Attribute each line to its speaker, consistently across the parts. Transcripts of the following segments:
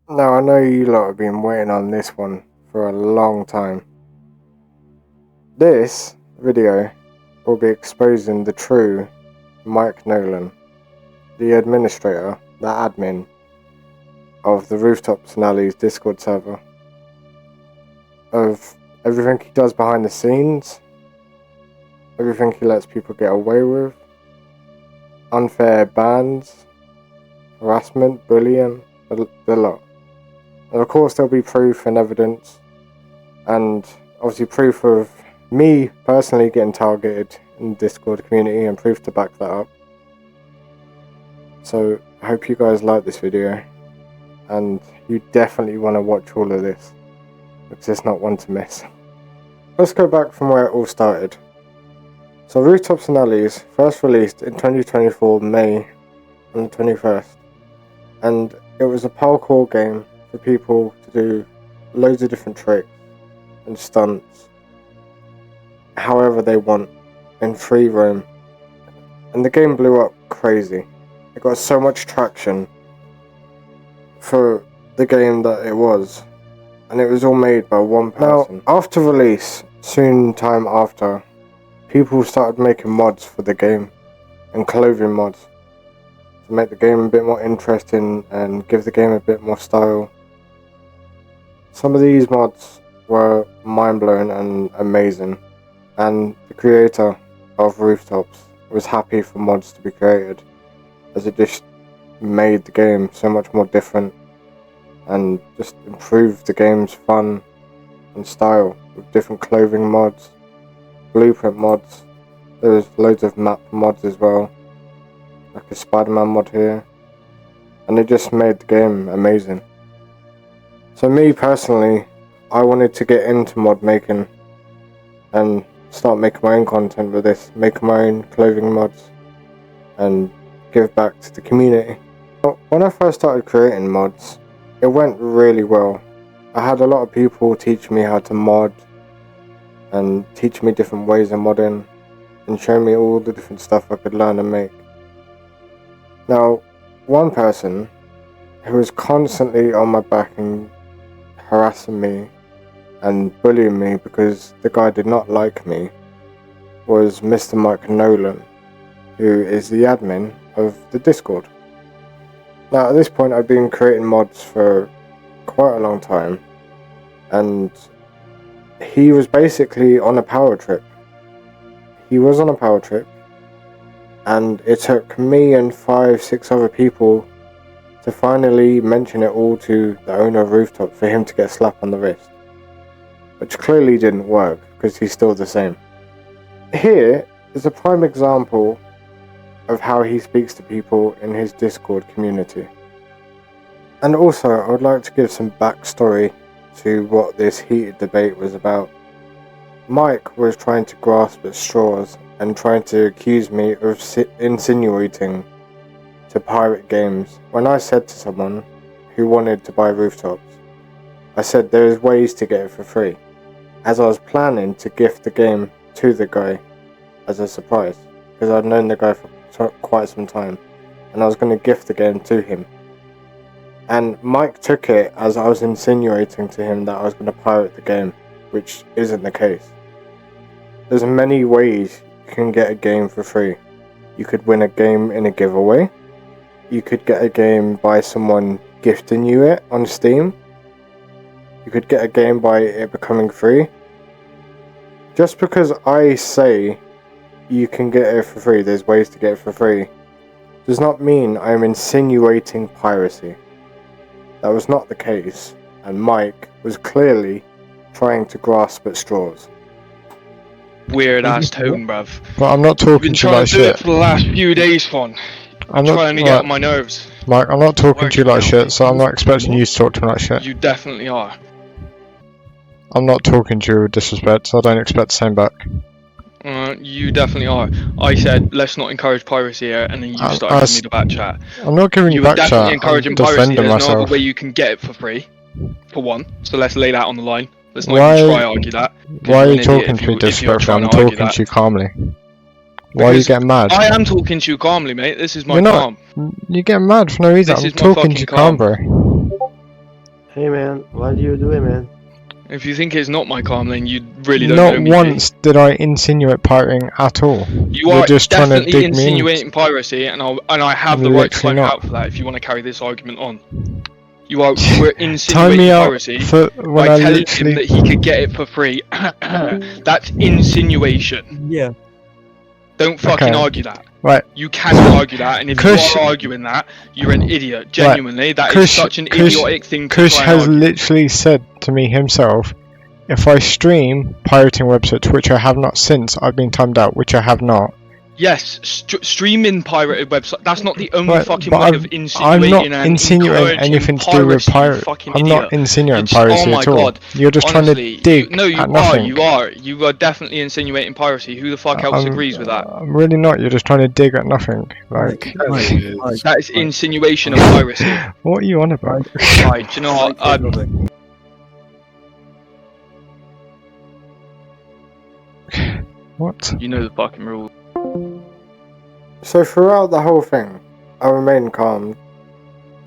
Speaker 1: Now, I know you lot have been waiting on this one for a long time. This video will be exposing the true Mike Nolan, the administrator, the admin of the Rooftops and Alleys Discord server, of everything he does behind the scenes, everything he lets people get away with, unfair bans, harassment, bullying, the lot. And of course there'll be proof and evidence, and obviously proof of me personally getting targeted in the Discord community and proof to back that up. So I hope you guys like this video, and you definitely want to watch all of this because it's not one to miss. Let's go back from where it all started. So Rooftops and Alleys first released in 2024 May on the 21st, and it was a parkour game for people to do loads of different tricks and stunts however they want in free roam, and the game blew up crazy. It got so much traction for the game that it was, and it was all made by one person. Now, after release, soon time after, people started making mods for the game and clothing mods to make the game a bit more interesting and give the game a bit more style. Some of these mods were mind-blowing and amazing, and the creator of Rooftops was happy for mods to be created, as it just made the game so much more different and just improved the game's fun and style with different clothing mods, blueprint mods. There was loads of map mods as well, like a Spider-Man mod here, and it just made the game amazing. So me personally, I wanted to get into mod making and start making my own content with this, make my own clothing mods and give back to the community. When I first started creating mods, it went really well. I had a lot of people teach me how to mod and teach me different ways of modding and show me all the different stuff I could learn and make. Now, one person who was constantly on my back and harassing me and bullying me because the guy did not like me was Mr. Mike Nolan, who is the admin of the Discord. Now, at this point, I've been creating mods for quite a long time, and he was basically on a power trip. He was on a power trip, and it took me and 5-6 other people to finally mention it all to the owner of Rooftop for him to get a slap on the wrist, which clearly didn't work because he's still the same. Here is a prime example of how he speaks to people in his Discord community. And also, I would like to give some backstory to what this heated debate was about. Mike was trying to grasp at straws and trying to accuse me of insinuating to pirate games. When I said to someone who wanted to buy Rooftops, I said there is ways to get it for free, as I was planning to gift the game to the guy as a surprise, because I'd known the guy for quite some time, and I was going to gift the game to him. And Mike took it as I was insinuating to him that I was going to pirate the game, which isn't the case. There's many ways you can get a game for free. You could win a game in a giveaway. You could get a game by someone gifting you it on Steam. You could get a game by it becoming free. Just because I say you can get it for free, there's ways to get it for free, does not mean I'm insinuating piracy. That was not the case, and Mike was clearly trying to grasp at straws.
Speaker 2: Weird ass tone, bruv.
Speaker 3: But I'm not talking to you like
Speaker 2: You've been trying to do
Speaker 3: shit.
Speaker 2: it for the last few days, Fon.
Speaker 3: I'm not
Speaker 2: trying to get on my nerves.
Speaker 3: Mike, I'm not talking to you like
Speaker 2: Working
Speaker 3: shit,
Speaker 2: out.
Speaker 3: so I'm not expecting you to talk to me like shit.
Speaker 2: You definitely are.
Speaker 3: I'm not talking to you with disrespect, so I don't expect the same back.
Speaker 2: You definitely are. I said, let's not encourage piracy here, and then you started giving me the back chat.
Speaker 3: I'm not giving you
Speaker 2: You were
Speaker 3: back
Speaker 2: definitely
Speaker 3: chat, I'm
Speaker 2: encouraging piracy.
Speaker 3: defending
Speaker 2: There's no
Speaker 3: myself.
Speaker 2: other way you can get it for free, for one. So let's lay that on the line. Let's not
Speaker 3: Why-
Speaker 2: even try to argue that. 'cause
Speaker 3: Why are
Speaker 2: you're
Speaker 3: you
Speaker 2: an
Speaker 3: talking
Speaker 2: idiot
Speaker 3: to
Speaker 2: if
Speaker 3: me
Speaker 2: you're trying
Speaker 3: disrespectfully? I'm
Speaker 2: to argue
Speaker 3: talking
Speaker 2: that.
Speaker 3: to you calmly. Why are you
Speaker 2: Because
Speaker 3: getting mad?
Speaker 2: I am talking to you calmly, mate. This is my
Speaker 3: You're not.
Speaker 2: calm.
Speaker 3: You're getting mad for no reason.
Speaker 2: This
Speaker 3: I'm
Speaker 2: is my
Speaker 3: talking to
Speaker 2: fucking
Speaker 3: you calm,
Speaker 2: calm.
Speaker 3: bro.
Speaker 4: Hey man, what are you doing, man?
Speaker 2: If you think it's not my calm, then you really don't
Speaker 3: Not
Speaker 2: know me.
Speaker 3: once did I insinuate pirating at all.
Speaker 2: You
Speaker 3: You're
Speaker 2: are
Speaker 3: just trying to
Speaker 2: definitely
Speaker 3: dig me in.
Speaker 2: insinuating piracy, and I have the right to
Speaker 3: Literally
Speaker 2: time you
Speaker 3: not.
Speaker 2: out for that if you want to carry this argument on. You were insinuating
Speaker 3: Time me out
Speaker 2: piracy
Speaker 3: for when
Speaker 2: by
Speaker 3: I
Speaker 2: telling
Speaker 3: literally.
Speaker 2: him that he could get it for free. That's insinuation.
Speaker 4: Yeah.
Speaker 2: Don't fucking
Speaker 3: Okay.
Speaker 2: argue that.
Speaker 3: Right.
Speaker 2: You cannot argue that, and if
Speaker 3: Kush-
Speaker 2: you are arguing that, you're an idiot. Genuinely, that is
Speaker 3: Kush-
Speaker 2: such an
Speaker 3: Kush-
Speaker 2: idiotic thing to
Speaker 3: Kush
Speaker 2: try and
Speaker 3: has
Speaker 2: argue.
Speaker 3: literally said to me himself, if I stream pirating websites, which I have not since I've been timed out, which I have not.
Speaker 2: Yes, streaming pirated website. That's not the only
Speaker 3: Right,
Speaker 2: fucking
Speaker 3: but
Speaker 2: way
Speaker 3: I'm-
Speaker 2: of
Speaker 3: I'm
Speaker 2: insinuating
Speaker 3: not
Speaker 2: and
Speaker 3: insinuating
Speaker 2: encouraging
Speaker 3: anything to do with
Speaker 2: piracy, you
Speaker 3: pirate.
Speaker 2: fucking
Speaker 3: I'm
Speaker 2: idiot.
Speaker 3: not insinuating
Speaker 2: It's,
Speaker 3: piracy
Speaker 2: oh my
Speaker 3: at all.
Speaker 2: God.
Speaker 3: You're just
Speaker 2: Honestly,
Speaker 3: trying to dig
Speaker 2: no, you
Speaker 3: at
Speaker 2: are.
Speaker 3: nothing.
Speaker 2: You are definitely insinuating piracy. Who the fuck else agrees with that?
Speaker 3: I'm really not. You're just trying to dig at nothing. Like,
Speaker 4: Mike,
Speaker 2: That is insinuation of piracy.
Speaker 3: what are you on about?
Speaker 2: Right, do you know what?
Speaker 3: What?
Speaker 2: You know the fucking rules.
Speaker 1: So throughout the whole thing, I remained calm.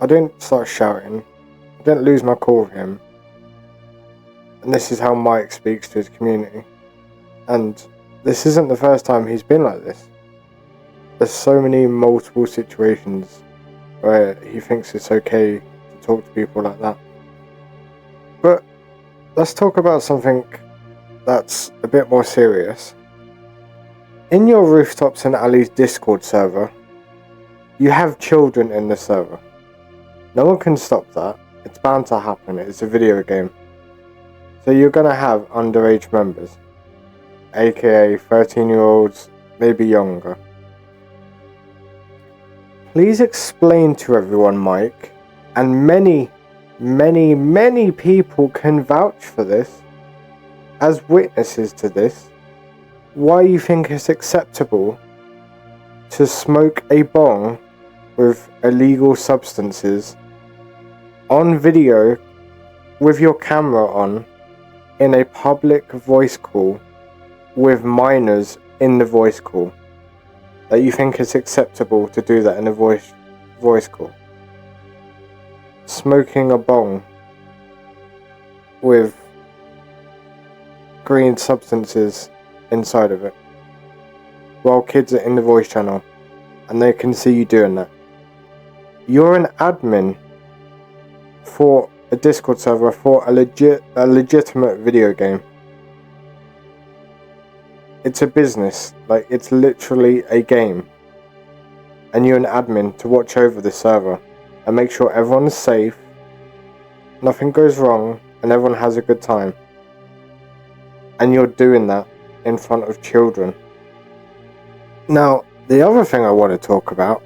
Speaker 1: I didn't start shouting. I didn't lose my cool with him. And this is how Mike speaks to his community. And this isn't the first time he's been like this. There's so many multiple situations where he thinks it's okay to talk to people like that. But let's talk about something that's a bit more serious. In your Rooftops and Alleys Discord server, you have children in the server. No one can stop that. It's bound to happen. It's a video game. So you're going to have underage members, aka 13-year-olds, maybe younger. Please explain to everyone, Mike, and many people can vouch for this, as witnesses to this, why you think it's acceptable to smoke a bong with illegal substances on video with your camera on in a public voice call with minors in the voice call. That you think it's acceptable to do that in a voice call. Smoking a bong with green substances inside of it while kids are in the voice channel and they can see you doing that. You're an admin for a Discord server for a legitimate video game. It's a business, like it's literally a game. And you're an admin to watch over the server and make sure everyone's safe, nothing goes wrong, and everyone has a good time. And you're doing that in front of children. Now, the other thing I want to talk about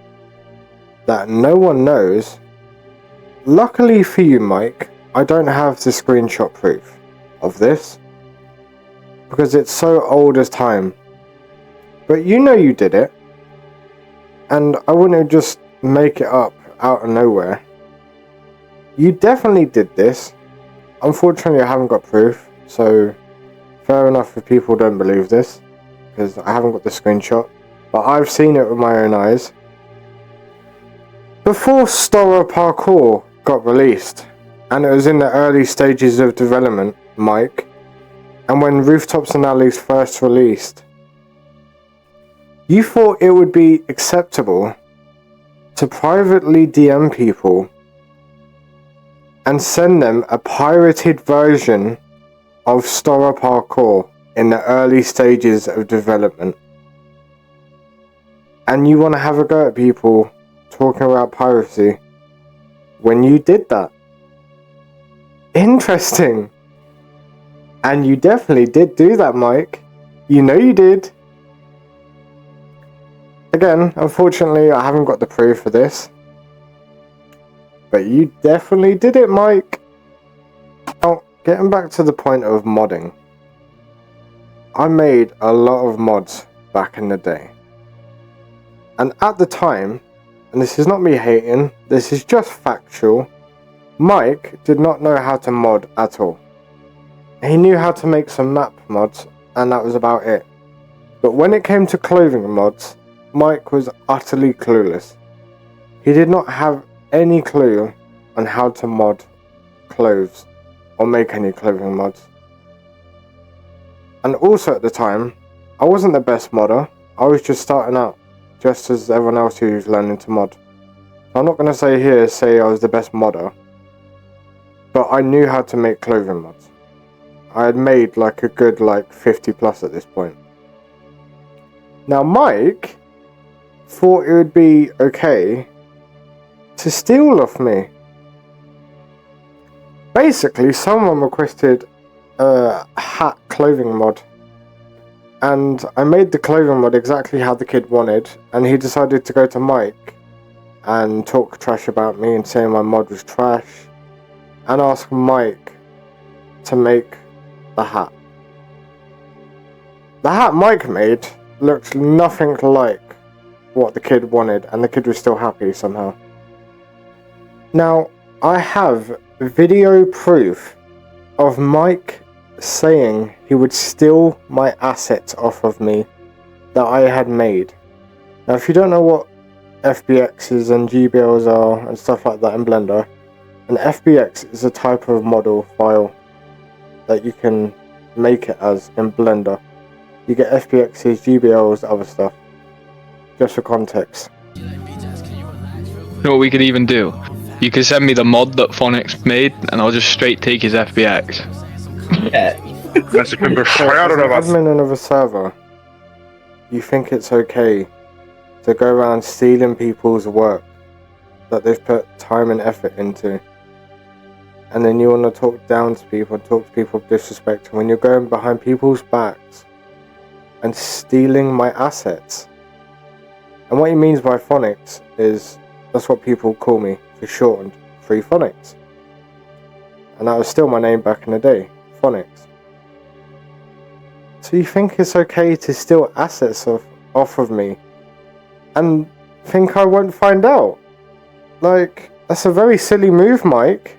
Speaker 1: that no one knows, luckily for you, Mike, I don't have the screenshot proof of this because it's so old as time. But you know you did it, and I wouldn't just make it up out of nowhere. You definitely did this. Unfortunately, I haven't got proof, so fair enough if people don't believe this, because I haven't got the screenshot, but I've seen it with my own eyes. Before Stora Parkour got released, and it was in the early stages of development, Mike, and when Rooftops and Alleys first released, you thought it would be acceptable to privately DM people and send them a pirated version of Stora Parkour in the early stages of development. And you want to have a go at people talking about piracy when you did that. Interesting. And you definitely did do that, Mike. You know you did. Again, unfortunately, I haven't got the proof for this. But you definitely did it, Mike. Now, getting back to the point of modding. I made a lot of mods back in the day. And at the time, and this is not me hating, this is just factual, Mike did not know how to mod at all. He knew how to make some map mods, and that was about it. But when it came to clothing mods, Mike was utterly clueless. He did not have any clue on how to mod clothes or make any clothing mods. And also at the time, I wasn't the best modder. I was just starting out, just as everyone else who was learning to mod. I'm not going to say I was the best modder, but I knew how to make clothing mods. I had made like a good 50 plus at this point. Now Mike thought it would be okay to steal off me. Basically, someone requested a hat clothing mod, and I made the clothing mod exactly how the kid wanted, and he decided to go to Mike and talk trash about me and say my mod was trash, and ask Mike to make the hat. The hat Mike made looked nothing like what the kid wanted, and the kid was still happy somehow. Now, I have video proof of Mike saying he would steal my assets off of me that I had made. Now, if you don't know what FBXs and GBLs are and stuff like that in Blender, an FBX is a type of model file that you can make it as in Blender. You get FBXs, GBLs, other stuff. Just for context.
Speaker 2: You know what we could even do? You could send me the mod that Phonics made, and I'll just straight take his FBX.
Speaker 5: Yeah.
Speaker 1: As an admin of a server, you think it's okay to go around stealing people's work that they've put time and effort into, and then you want to talk down to people, talk to people with disrespect, when you're going behind people's backs and stealing my assets. And what he means by Phonics is, that's what people call me for shortened, Free Phonics. And that was still my name back in the day, Phonics. So you think it's okay to steal assets off of me and think I won't find out? That's a very silly move, Mike.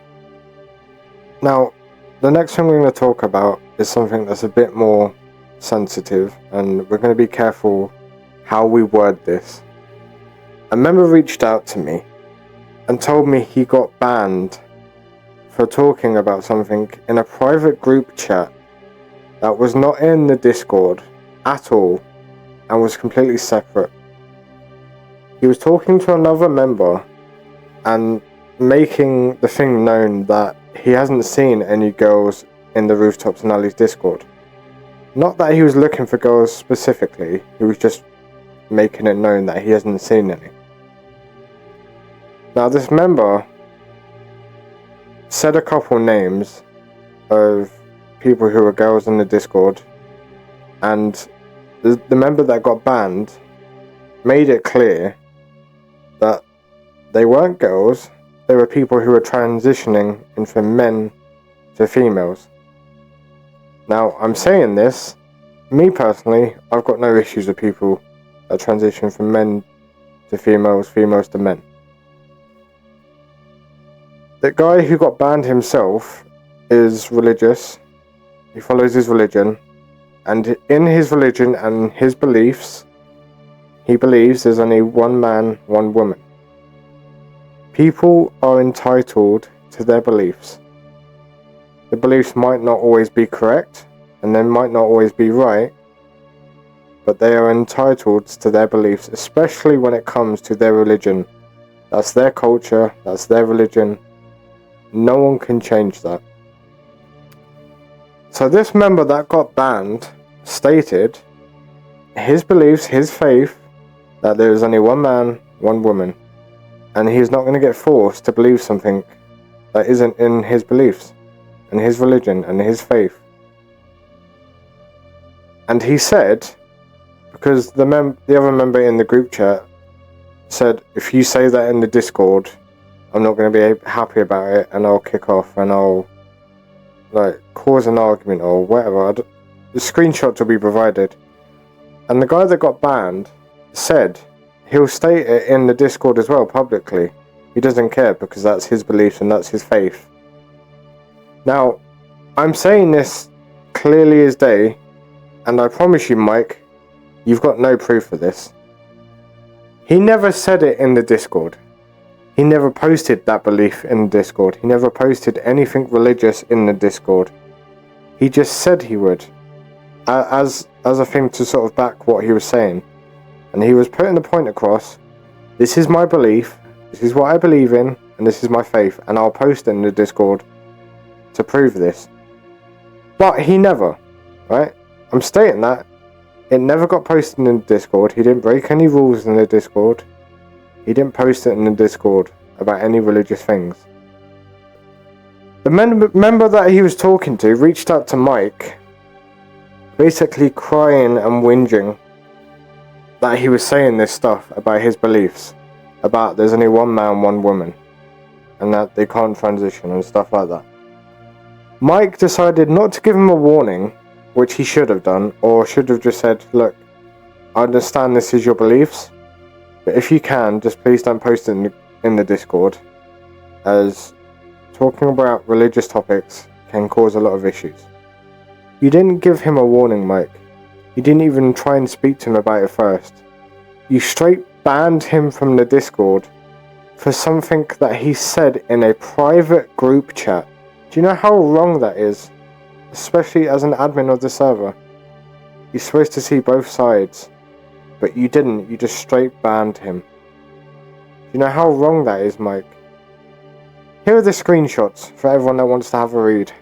Speaker 1: Now, the next thing we're going to talk about is something that's a bit more sensitive, and we're going to be careful how we word this. A member reached out to me and told me he got banned for talking about something in a private group chat that was not in the Discord at all and was completely separate. He was talking to another member and making the thing known that he hasn't seen any girls in the Rooftops and Alleys Discord. Not that he was looking for girls specifically, he was just making it known that he hasn't seen any. Now, this member said a couple names of people who were girls in the Discord, and the member that got banned made it clear that they weren't girls, they were people who were transitioning in from men to females. Now, I'm saying this, me personally, I've got no issues with people that transition from men to females, females to men. The guy who got banned himself is religious. He follows his religion, and in his religion and his beliefs, he believes there's only one man, one woman. People are entitled to their beliefs. The beliefs might not always be correct, and they might not always be right, but they are entitled to their beliefs, especially when it comes to their religion. That's their culture, that's their religion. No one can change that. So this member that got banned stated his beliefs, his faith, that there is only one man, one woman, and he's not going to get forced to believe something that isn't in his beliefs and his religion and his faith. And he said, because the other member in the group chat said, if you say that in the Discord, I'm not going to be happy about it, and I'll kick off and I'll cause an argument or whatever. The screenshots will be provided. And the guy that got banned said he'll state it in the Discord as well publicly. He doesn't care because that's his beliefs and that's his faith. Now, I'm saying this clearly as day, and I promise you, Mike, you've got no proof of this. He never said it in the Discord. He never posted that belief in the Discord. He never posted anything religious in the Discord. He just said he would, as a thing to sort of back what he was saying. And he was putting the point across, this is my belief, this is what I believe in, and this is my faith, and I'll post it in the Discord to prove this. But he never, right? I'm stating that. It never got posted in the Discord. He didn't break any rules in the Discord. He didn't post it in the Discord about any religious things. The member that he was talking to reached out to Mike, basically crying and whinging that he was saying this stuff about his beliefs, about there's only one man, one woman, and that they can't transition and stuff like that. Mike decided not to give him a warning, which he should have done, or should have just said, look, I understand this is your beliefs, but if you can, just please don't post it in the Discord, as talking about religious topics can cause a lot of issues. You didn't give him a warning, Mike. You didn't even try and speak to him about it first. You straight banned him from the Discord for something that he said in a private group chat. Do you know how wrong that is? Especially as an admin of the server. You're supposed to see both sides, but you didn't. You just straight banned him. Do you know how wrong that is, Mike? Here are the screenshots for everyone that wants to have a read.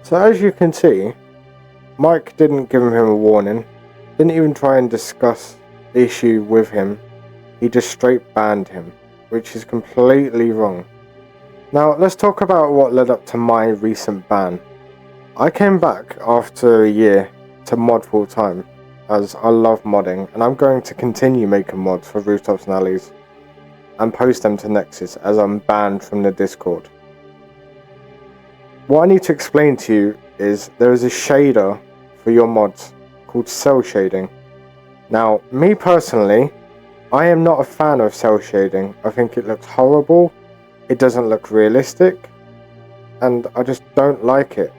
Speaker 1: So as you can see, Mike didn't give him a warning, didn't even try and discuss the issue with him. He just straight banned him, which is completely wrong. Now let's talk about what led up to my recent ban. I came back after a year to mod full time, as I love modding, and I'm going to continue making mods for Rooftops and Alleys and post them to Nexus as I'm banned from the Discord. What I need to explain to you is there is a shader for your mods called cell shading. Now, me personally, I am not a fan of cell shading. I think it looks horrible, it doesn't look realistic, and I just don't like it.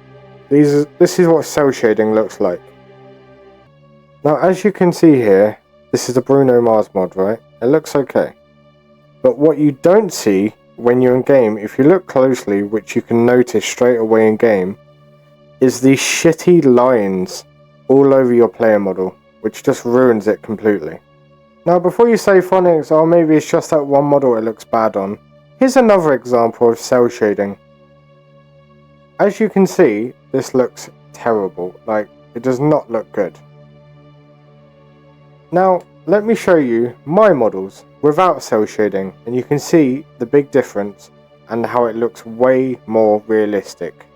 Speaker 1: This is what cell shading looks like. Now, as you can see here, this is a Bruno Mars mod, right? It looks okay. But what you don't see when you're in game, if you look closely, which you can notice straight away in game, is these shitty lines all over your player model, which just ruins it completely. Now before you say phonics, oh maybe it's just that one model it looks bad on, here's another example of cell shading. As you can see, this looks terrible, like it does not look good. Now let me show you my models without cell shading, and you can see the big difference and how it looks way more realistic.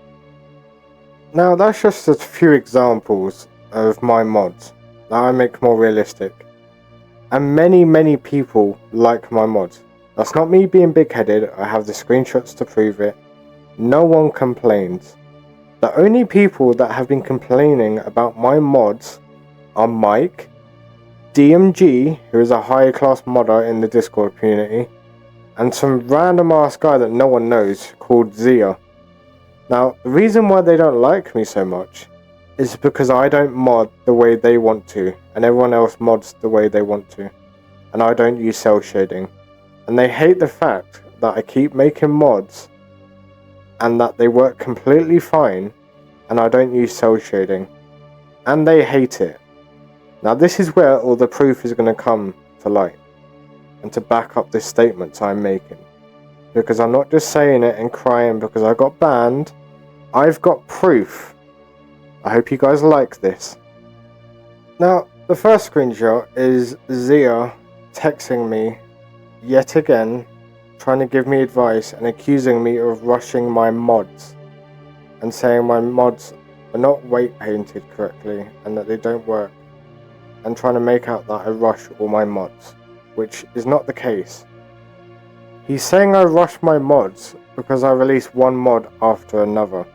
Speaker 1: Now that's just a few examples of my mods that I make more realistic, and many people like my mods. That's not me being big-headed, I have the screenshots to prove it. No one complains. The only people that have been complaining about my mods are Mike, DMG, who is a high class modder in the Discord community, and some random ass guy that no one knows called Zia. Now, the reason why they don't like me so much is because I don't mod the way they want to, and everyone else mods the way they want to, and I don't use cell shading. And they hate the fact that I keep making mods and that they work completely fine and I don't use cell shading, and they hate it. Now this is where all the proof is going to come to light, and to back up this statement I'm making, because I'm not just saying it and crying because I got banned. I've got proof. I hope you guys like this. Now the first screenshot is Zia texting me yet again, trying to give me advice and accusing me of rushing my mods and saying my mods are not weight painted correctly and that they don't work, and trying to make out that I rush all my mods, which is not the case. He's saying I rush my mods because I release one mod after another.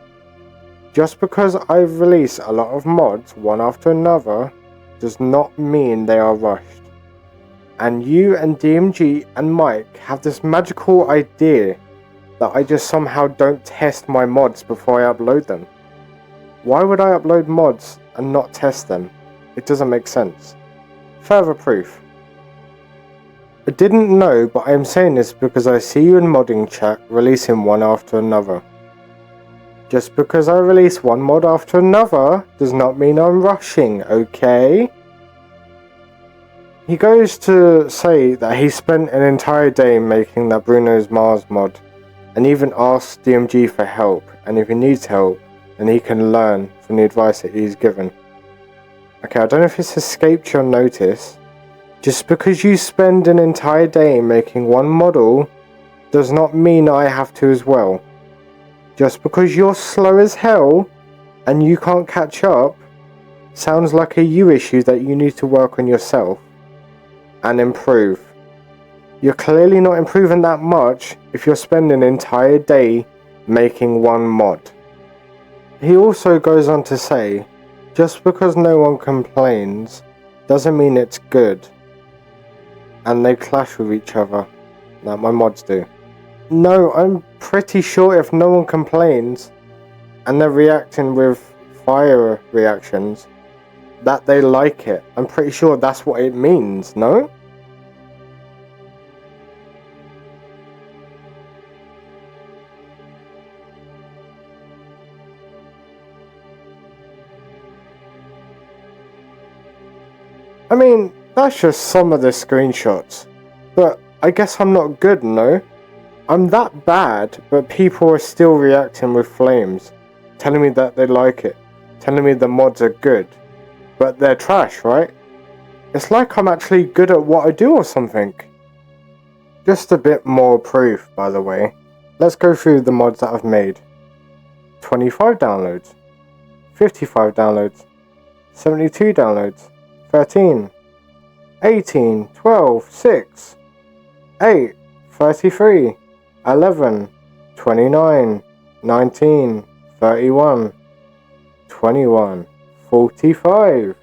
Speaker 1: Just because I release a lot of mods one after another does not mean they are rushed. And you and DMG and Mike have this magical idea that I just somehow don't test my mods before I upload them. Why would I upload mods and not test them. It doesn't make sense. Further proof. I didn't know, but I am saying this because I see you in modding chat releasing one after another. Just because I release one mod after another does not mean I'm rushing, okay? He goes to say that he spent an entire day making that Bruno's Mars mod, and even asked DMG for help, and if he needs help, then he can learn from the advice that he's given. Okay, I don't know if it's escaped your notice. Just because you spend an entire day making one model does not mean I have to as well. Just because you're slow as hell and you can't catch up sounds like a you issue that you need to work on yourself and improve. You're clearly not improving that much if you're spending an entire day making one mod. He also goes on to say, just because no one complains doesn't mean it's good. And they clash with each other, like my mods do. No, I'm pretty sure if no one complains and they're reacting with fire reactions, that they like it. I'm pretty sure that's what it means, no? I mean, that's just some of the screenshots. But I guess I'm not good, no? I'm that bad, but people are still reacting with flames, telling me that they like it, telling me the mods are good, but they're trash, right? It's like I'm actually good at what I do or something. Just a bit more proof, by the way. Let's go through the mods that I've made. 25 downloads, 55 downloads, 72 downloads, 13, 18, 12, 6, 8, 33, 11, 29, 19, 31, 21, 45.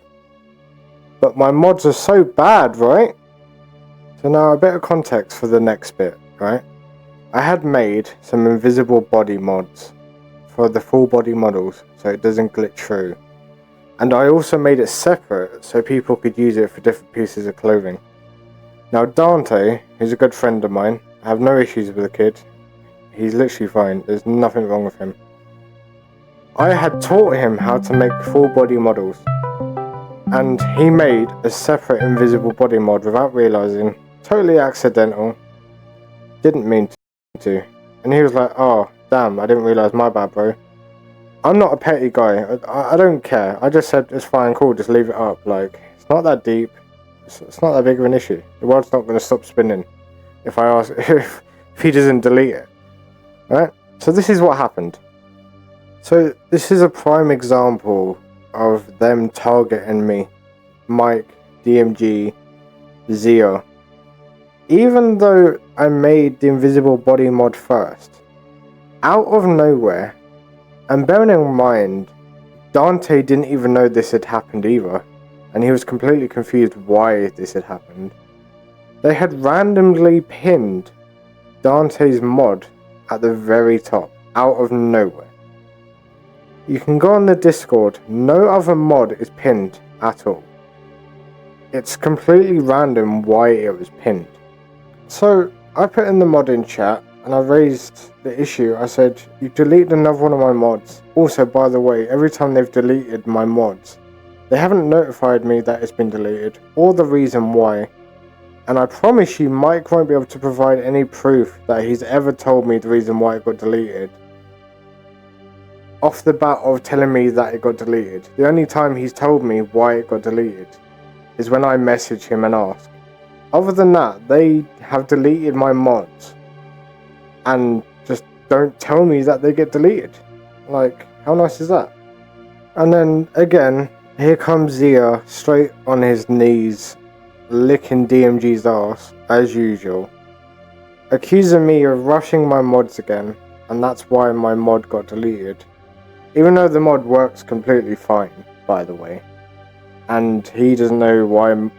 Speaker 1: But my mods are so bad, right? So now a bit of context for the next bit, right? I had made some invisible body mods for the full body models so it doesn't glitch through. And I also made it separate so people could use it for different pieces of clothing. Now Dante, who's a good friend of mine, I have no issues with the kid. He's literally fine, there's nothing wrong with him. I had taught him how to make full body models. And he made a separate invisible body mod without realising. Totally accidental. Didn't mean to. And he was like, oh, damn, I didn't realise, my bad, bro. I'm not a petty guy. I don't care. I just said, it's fine, cool, just leave it up. Like, it's not that deep. It's not that big of an issue. The world's not going to stop spinning if I ask, if he doesn't delete it. Right? So this is what happened. So this is a prime example of them targeting me. Mike, DMG, Zia. Even though I made the invisible body mod first, out of nowhere, and bearing in mind, Dante didn't even know this had happened either, and he was completely confused why this had happened. They had randomly pinned Dante's mod at the very top, out of nowhere. You can go on the Discord, no other mod is pinned at all. It's completely random why it was pinned. So, I put in the mod in chat, and I raised the issue. I said, you deleted another one of my mods. Also, by the way, every time they've deleted my mods, they haven't notified me that it's been deleted, or the reason why. And I promise you, Mike won't be able to provide any proof that he's ever told me the reason why it got deleted. Off the bat of telling me that it got deleted. The only time he's told me why it got deleted is when I message him and ask. Other than that, they have deleted my mods and just don't tell me that they get deleted. Like, how nice is that? And then again, here comes Zia straight on his knees, licking DMG's ass as usual, accusing me of rushing my mods again, and that's why my mod got deleted. Even though the mod works completely fine, by the way. And he doesn't know why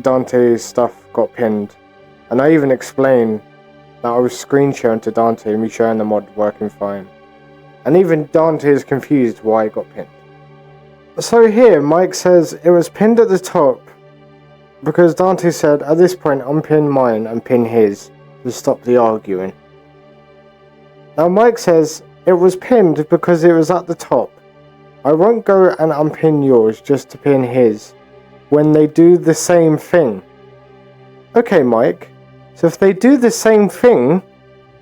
Speaker 1: Dante's stuff got pinned. And I even explained that I was screen sharing to Dante, me showing the mod working fine. And even Dante is confused why it got pinned. So here, Mike says it was pinned at the top because Dante said, at this point, unpin mine and pin his to stop the arguing. Now Mike says it was pinned because it was at the top. I won't go and unpin yours just to pin his when they do the same thing. Okay, Mike, so if they do the same thing,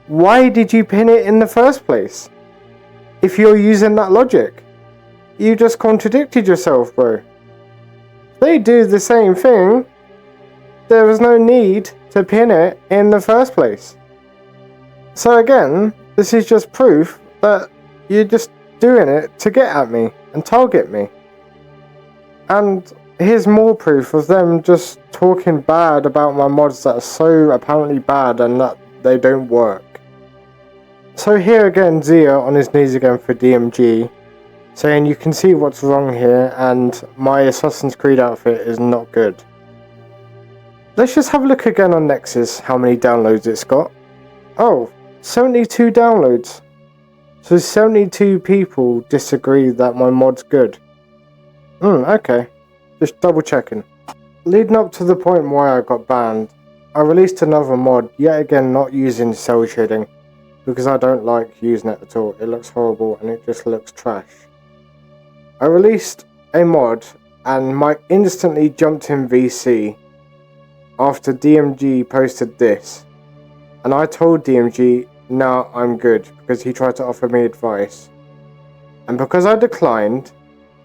Speaker 1: why did you pin it in the first place? If you're using that logic, you just contradicted yourself, bro. If they do the same thing, there was no need to pin it in the first place. So again, this is just proof that you're just doing it to get at me and target me. And here's more proof of them just talking bad about my mods that are so apparently bad and that they don't work. So here again, Zia on his knees again for DMG, saying you can see what's wrong here and my Assassin's Creed outfit is not good. Let's just have a look again on Nexus, how many downloads it's got. Oh, 72 downloads. So 72 people disagree that my mod's good. Okay. Just double checking. Leading up to the point why I got banned, I released another mod, yet again not using cell shading, because I don't like using it at all. It looks horrible and it just looks trash. I released a mod and Mike instantly jumped in VC after DMG posted this. And I told DMG, no, I'm good, because he tried to offer me advice. And because I declined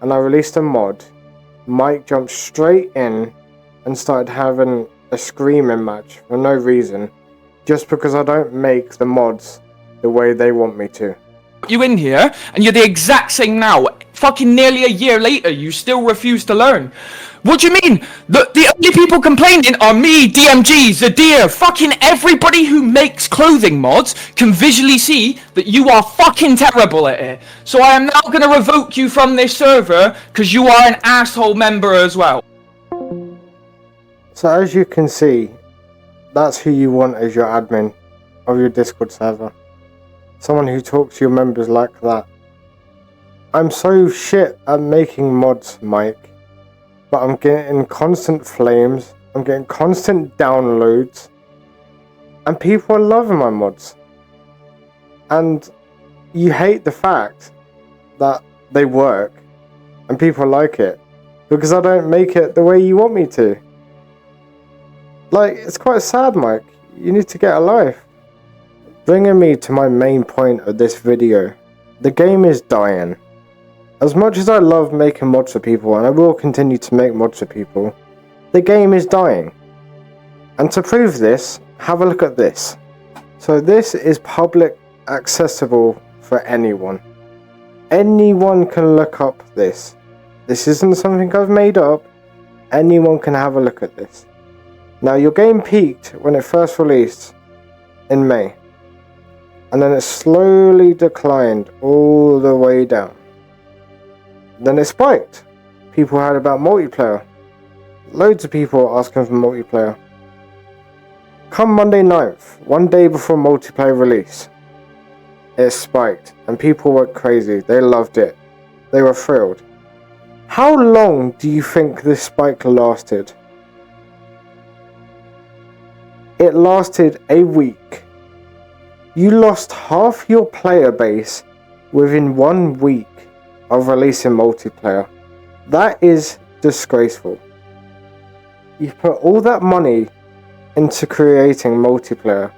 Speaker 1: and I released a mod, Mike jumped straight in and started having a screaming match for no reason, just because I don't make the mods the way they want me to.
Speaker 5: You in here, and you're the exact same now. Fucking nearly a year later, you still refuse to learn. What do you mean? The only people complaining are me, DMG, Zadir. Fucking everybody who makes clothing mods can visually see that you are fucking terrible at it. So I am now gonna revoke you from this server, because you are an asshole member as well.
Speaker 1: So as you can see, that's who you want as your admin of your Discord server. Someone who talks to your members like that. I'm so shit at making mods, Mike, but I'm getting constant flames, I'm getting constant downloads, and people are loving my mods. And you hate the fact that they work and people like it because I don't make it the way you want me to. Like, it's quite sad, Mike. You need to get a life. Bringing me to my main point of this video, the game is dying. As much as I love making mods for people, and I will continue to make mods for people, the game is dying. And to prove this, have a look at this. So this is public accessible for anyone. Anyone can look up this. This isn't something I've made up. Anyone can have a look at this. Now your game peaked when it first released in May. And then it slowly declined all the way down. Then it spiked. People heard about multiplayer. Loads of people are asking for multiplayer. Come Monday 9th, one day before multiplayer release, it spiked and people went crazy. They loved it. They were thrilled. How long do you think this spike lasted? It lasted a week. You lost half your player base within 1 week of releasing multiplayer. That is disgraceful. You put all that money into creating multiplayer.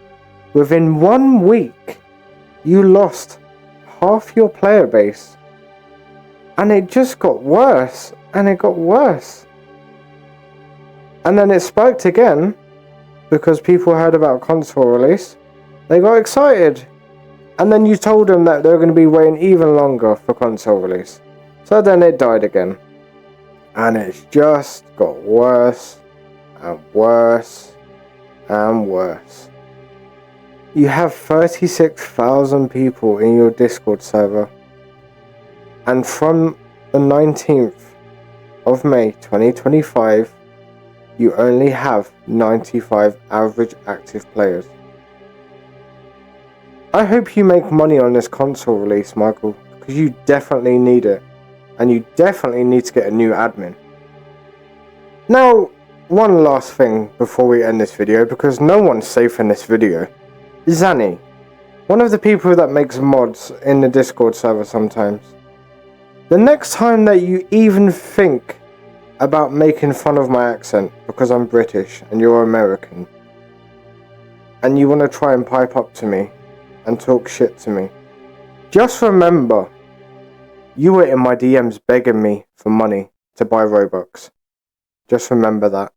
Speaker 1: Within 1 week, you lost half your player base. And it just got worse, and it got worse. And then it spiked again, because people heard about console release. They got excited. And then you told them that they were going to be waiting even longer for console release. So then it died again. And it's just got worse and worse and worse. You have 36,000 people in your Discord server. And from the 19th of May 2025, you only have 95 average active players. I hope you make money on this console release, Michael, because you definitely need it. and you definitely need to get a new admin. Now, one last thing before we end this video, because no one's safe in this video. Zanny, one of the people that makes mods in the Discord server sometimes. The next time that you even think about making fun of my accent because I'm British and you're American, and you want to try and pipe up to me and talk shit to me, just remember, you were in my DMs begging me for money to buy Robux. Just remember that.